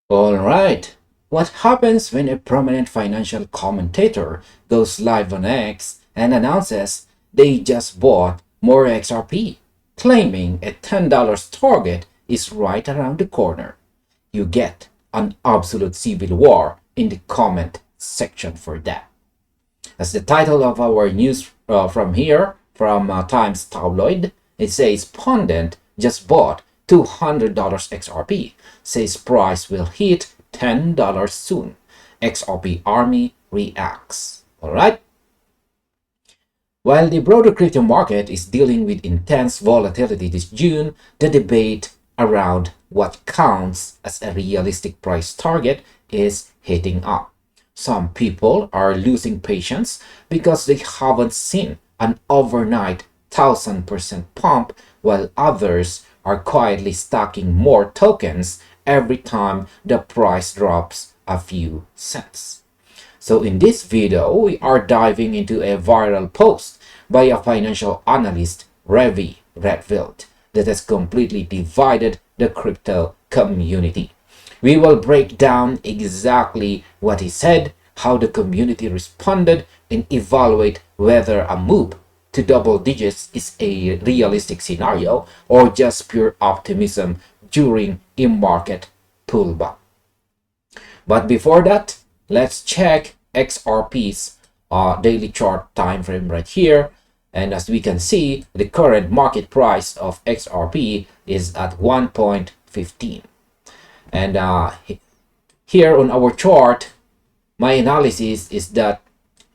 All right. What happens when a prominent financial commentator goes live on X and announces they just bought more XRP, claiming a $10 target is right around the corner? You get an absolute civil war in the comment section for that. As the title of our news from here, from Times Tabloid, it says Pundit just bought $200 XRP, says price will hit $10 soon. XRP Army reacts. All right. While the broader crypto market is dealing with intense volatility this June, the debate around what counts as a realistic price target is heating up. Some people are losing patience because they haven't seen an overnight 1000% pump, while others are quietly stacking more tokens every time the price drops a few cents. So in this video, we are diving into a viral post by a financial analyst, Levi Rietveld, that has completely divided the crypto community. We will break down exactly what he said, how the community responded, and evaluate whether a move to double digits is a realistic scenario or just pure optimism during a market pullback. But before that, let's check XRP's daily chart time frame right here. And as we can see, the current market price of XRP is at 1.15. And here on our chart, my analysis is that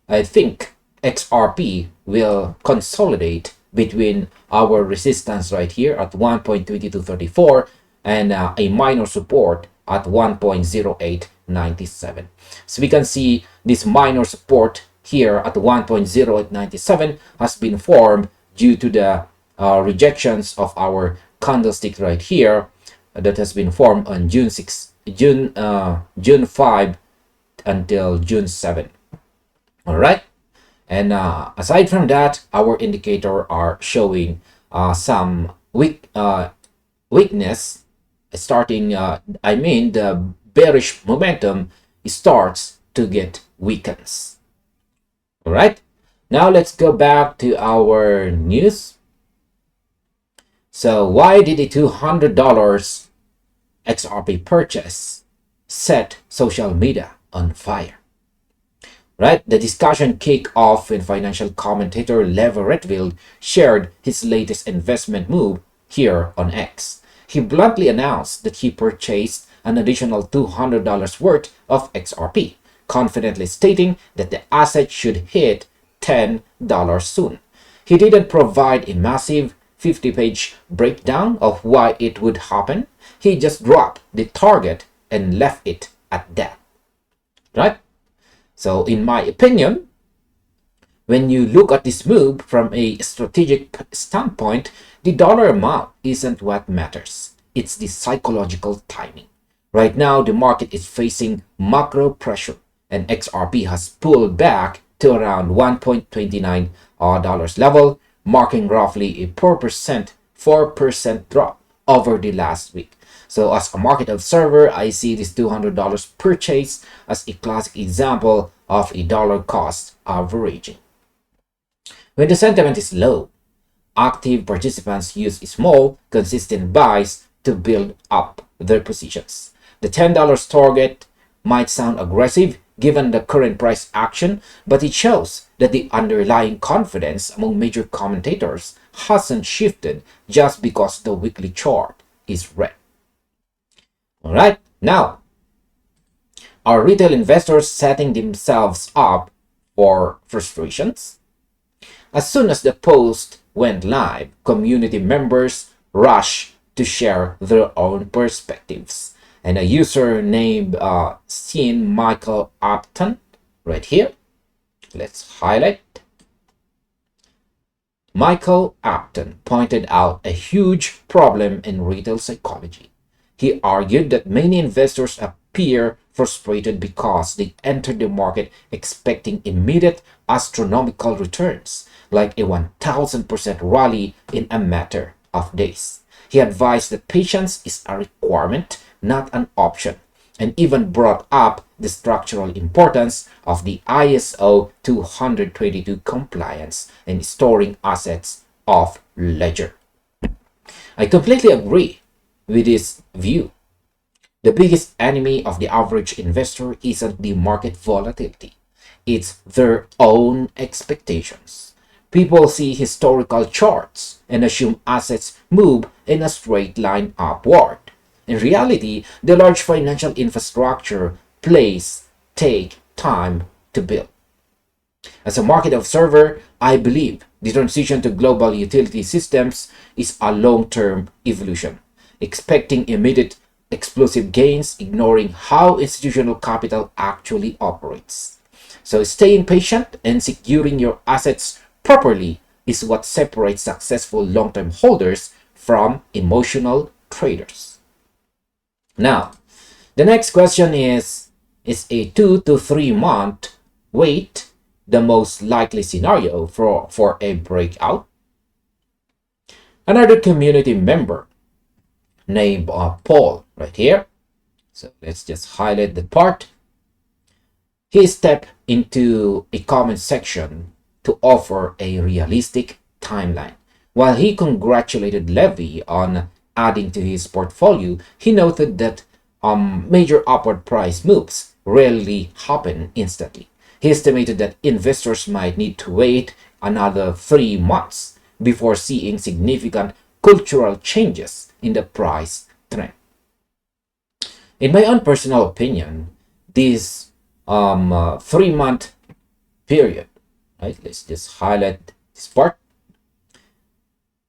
I think XRP will consolidate between our resistance right here at 1.2234 and a minor support at 1.0897. So we can see this minor support here at 1.0897 has been formed due to the rejections of our candlestick right here that has been formed on June 5 until June 7. All right. And aside from that, our indicator are showing some weakness starting. The bearish momentum starts to get weakens. All right. Now let's go back to our news. So why did a $200 XRP purchase set social media on fire? Right? The discussion kicked off when financial commentator Levi Rietveld shared his latest investment move here on X. He bluntly announced that he purchased an additional $200 worth of XRP, confidently stating that the asset should hit $10 soon. He didn't provide a massive 50-page breakdown of why it would happen. He just dropped the target and left it at that. Right? So in my opinion, when you look at this move from a strategic standpoint, the dollar amount isn't what matters. It's the psychological timing. Right now, the market is facing macro pressure, and XRP has pulled back to around $1.29 level, marking roughly a 4% drop over the last week. So as a market observer, I see this $200 purchase as a classic example of a dollar cost averaging. When the sentiment is low, active participants use small, consistent buys to build up their positions. The $10 target might sound aggressive given the current price action, but it shows that the underlying confidence among major commentators hasn't shifted just because the weekly chart is red. All right, now, are retail investors setting themselves up for frustrations? As soon as the post went live, community members rushed to share their own perspectives. And a user named Michael Upton, right here, let's highlight. Michael Upton pointed out a huge problem in retail psychology. He argued that many investors appear frustrated because they entered the market expecting immediate astronomical returns, like a 1000% rally in a matter of days. He advised that patience is a requirement, not an option, and even brought up the structural importance of the ISO 222 compliance and storing assets off ledger. I completely agree with this view. The biggest enemy of the average investor isn't the market volatility, it's their own expectations. People see historical charts and assume assets move in a straight line upward. In reality, the large financial infrastructure plays take time to build. As a market observer, I believe the transition to global utility systems is a long-term evolution, expecting immediate explosive gains, ignoring how institutional capital actually operates. So staying patient and securing your assets properly is what separates successful long-term holders from emotional traders. Now, the next question is a 2 to 3 month wait the most likely scenario for a breakout? Another community member named Paul right here. So let's just highlight the part. He stepped into a comment section to offer a realistic timeline. While he congratulated Levi on adding to his portfolio, he noted that major upward price moves rarely happen instantly. He estimated that investors might need to wait another 3 months before seeing significant cultural changes in the price trend. In my own personal opinion, this 3-month period, right? Let's just highlight this part.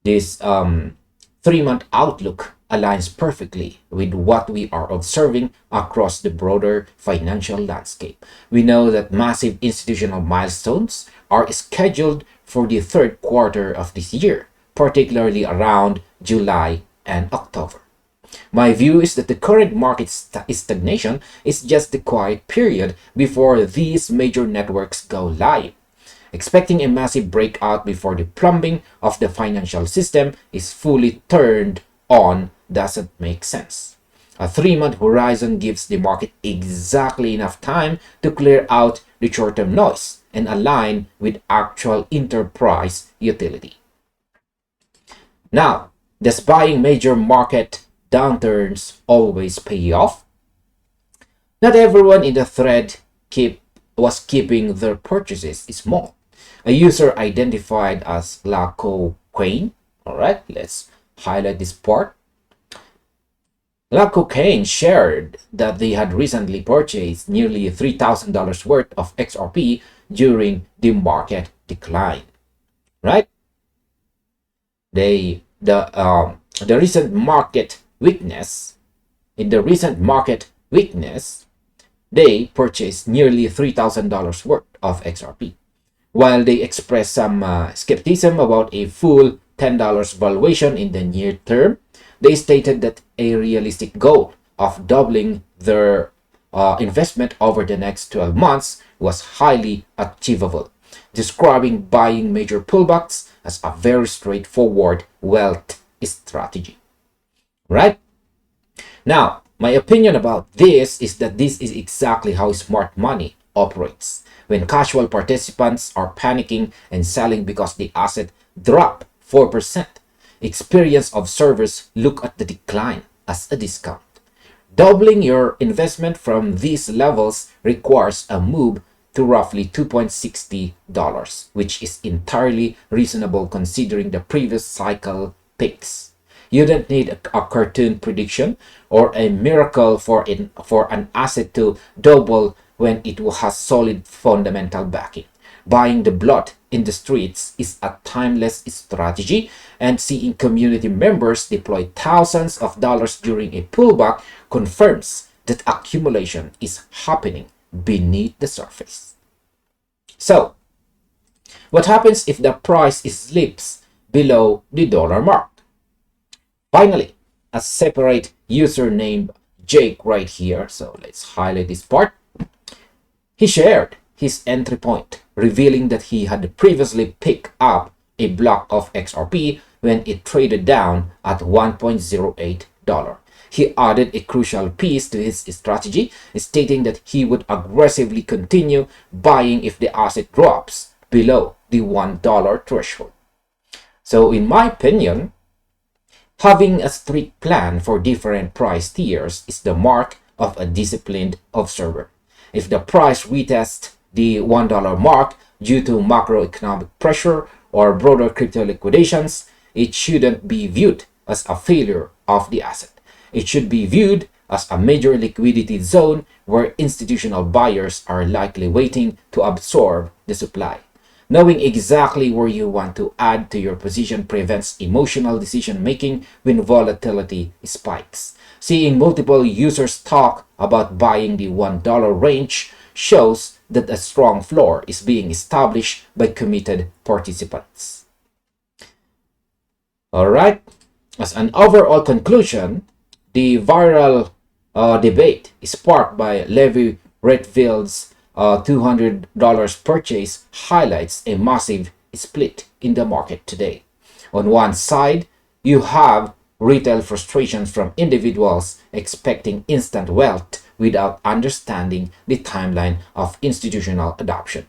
This 3-month outlook aligns perfectly with what we are observing across the broader financial landscape. We know that massive institutional milestones are scheduled for the third quarter of this year, particularly around July and October. My view is that the current market stagnation is just the quiet period before these major networks go live. Expecting a massive breakout before the plumbing of the financial system is fully turned on doesn't make sense. A 3-month horizon gives the market exactly enough time to clear out the short-term noise and align with actual enterprise utility. Now, does buying major market downturns always pay off? Not everyone in the thread was keeping their purchases small. A user identified as Laco Quain. All right, let's highlight this part. Laco Quain shared that they had recently purchased nearly $3,000 worth of XRP during the market decline. Right? The recent market weakness. In the recent market weakness, they purchased nearly $3,000 worth of XRP. While they expressed some skepticism about a full $10 valuation in the near term, they stated that a realistic goal of doubling their investment over the next 12 months was highly achievable, describing buying major pullbacks as a very straightforward wealth strategy. Right? Now, my opinion about this is that this is exactly how smart money operates. When casual participants are panicking and selling because the asset dropped 4%, experienced observers look at the decline as a discount. Doubling your investment from these levels requires a move to roughly $2.60, which is entirely reasonable considering the previous cycle peaks. You don't need a cartoon prediction or a miracle for an asset to double when it has solid fundamental backing. Buying the blood in the streets is a timeless strategy, and seeing community members deploy thousands of dollars during a pullback confirms that accumulation is happening beneath the surface. So, what happens if the price slips below the dollar mark? Finally, a separate user named Jake right here, so let's highlight this part. He shared his entry point, revealing that he had previously picked up a block of XRP when it traded down at $1.08. he added a crucial piece to his strategy, stating that he would aggressively continue buying if the asset drops below the $1 threshold. So in my opinion, having a strict plan for different price tiers is the mark of a disciplined observer. If the price retests the $1 mark due to macroeconomic pressure or broader crypto liquidations, it shouldn't be viewed as a failure of the asset. It should be viewed as a major liquidity zone where institutional buyers are likely waiting to absorb the supply. Knowing exactly where you want to add to your position prevents emotional decision making when volatility spikes. Seeing multiple users talk about buying the $1 range shows that a strong floor is being established by committed participants. Alright, as an overall conclusion, the viral debate sparked by Levi Rietveld's $200 purchase highlights a massive split in the market today. On one side, you have retail frustrations from individuals expecting instant wealth without understanding the timeline of institutional adoption.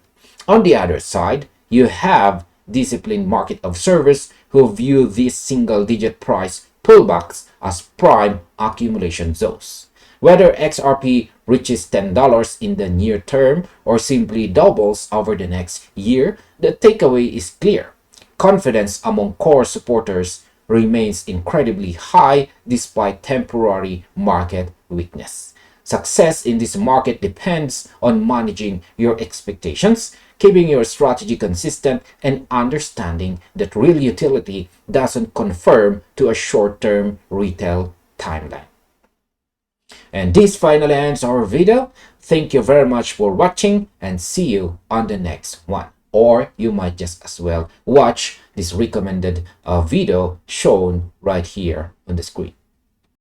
On the other side, you have disciplined market observers who view these single-digit price pullbacks as prime accumulation zones. Whether XRP reaches $10 in the near term or simply doubles over the next year, the takeaway is clear. Confidence among core supporters remains incredibly high despite temporary market weakness. Success in this market depends on managing your expectations, keeping your strategy consistent, and understanding that real utility doesn't conform to a short-term retail timeline. And this finally ends our video. Thank you very much for watching and see you on the next one. Or you might just as well watch this recommended video shown right here on the screen.